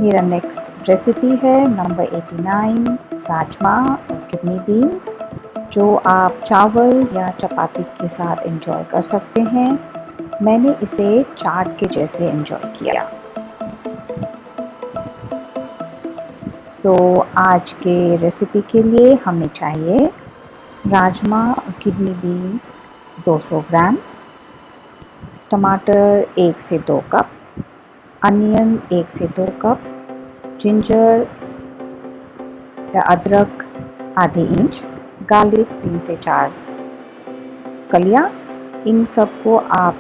मेरा next recipe है number 89 rajma और किडनी बीन्स, जो आप चावल या चपाती के साथ एंजॉय कर सकते हैं। मैंने इसे चाट के जैसे एंजॉय किया। तो आज के रेसिपी के लिए हमें चाहिए राजमा और किडनी बीन्स 200 ग्राम, टमाटर 1 से 2 कप, अनियन 1 से 2 कप, जिंजर या अदरक आधे इंच, गार्लिक 3 से 4 कलियाँ। इन सबको आप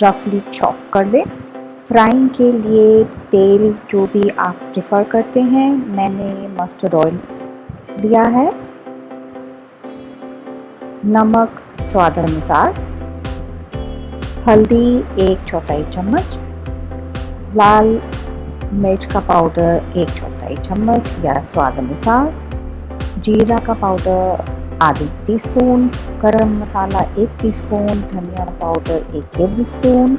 रफली चॉप कर लें। फ्राइंग के लिए तेल जो भी आप प्रेफर करते हैं, मैंने मस्टर्ड ऑयल लिया है। नमक स्वाद अनुसार, हल्दी 1/4 चम्मच, लाल मिर्च का पाउडर 1/4 चम्मच या स्वाद अनुसार, जीरा का पाउडर आधी टीस्पून, गरम मसाला 1 टीस्पून, धनिया पाउडर 1 टेबल स्पून।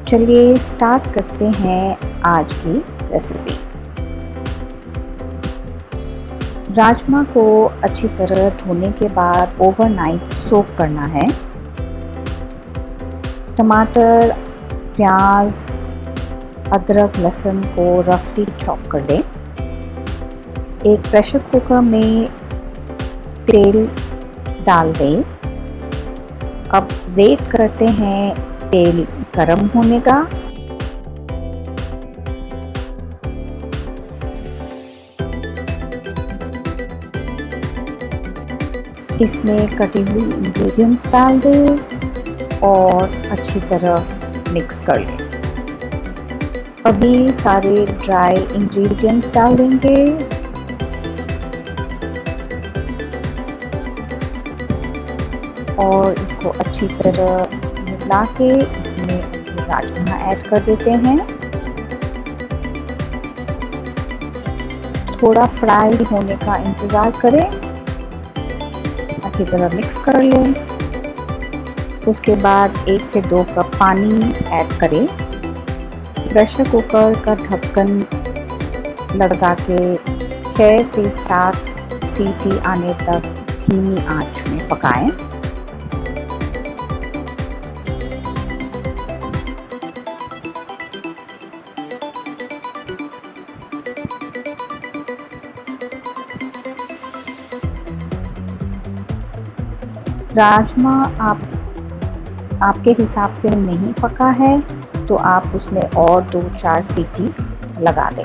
चलिए स्टार्ट करते हैं आज की रेसिपी। राजमा को अच्छी तरह धोने के बाद ओवरनाइट सोक करना है। टमाटर, प्याज, अदरक, लहसुन को रफली चॉप कर लें। एक प्रेशर कुकर में तेल डाल दें। अब वेट करते हैं तेल गरम होने का। इसमें कटी हुई इंग्रेडिएंट्स डाल दें और अच्छी तरह मिक्स कर लें। अभी सारे ड्राई इंग्रेडिएंट्स डाल देंगे। और इसको अच्छी तरह मिला के इसमें राजमा ऐड कर देते हैं। थोड़ा फ्राई होने का इंतज़ार करें, अच्छी तरह मिक्स कर लें। उसके बाद 1 से 2 कप पानी ऐड करें। प्रेशर कुकर का ढक्कन लगा के 6 से 7 सीटी आने तक धीमी आंच में पकाएं। राजमा आपके हिसाब से नहीं पका है तो आप उसमें और 2-4 सीटी लगा दें।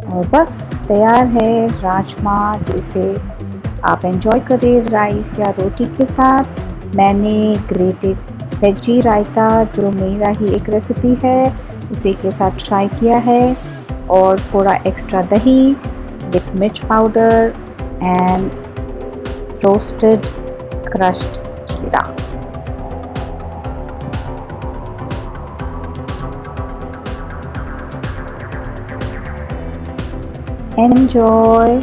और बस तैयार है राजमा, जिसे आप एंजॉय करें राइस या रोटी के साथ। मैंने ग्रेटेड वेजी रायता, जो मेरा ही एक रेसिपी है, उसी के साथ ट्राई किया है। और थोड़ा एक्स्ट्रा दही विथ मिर्च पाउडर एंड रोस्टेड क्रश्ड जीरा। एंजॉय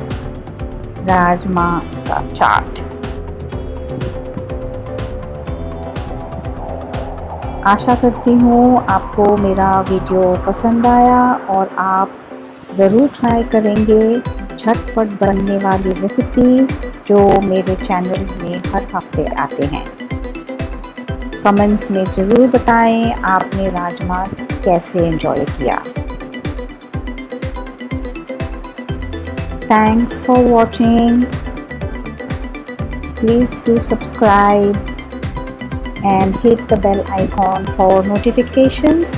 राजमा का चाट। आशा करती हूँ आपको मेरा वीडियो पसंद आया और आप ज़रूर ट्राई करेंगे झटपट बनने वाली रेसिपीज़ जो मेरे चैनल में हर हफ्ते आते हैं। कमेंट्स में ज़रूर बताएं आपने राजमा कैसे एंजॉय किया। Thanks for watching. Please do subscribe and hit the bell icon for notifications.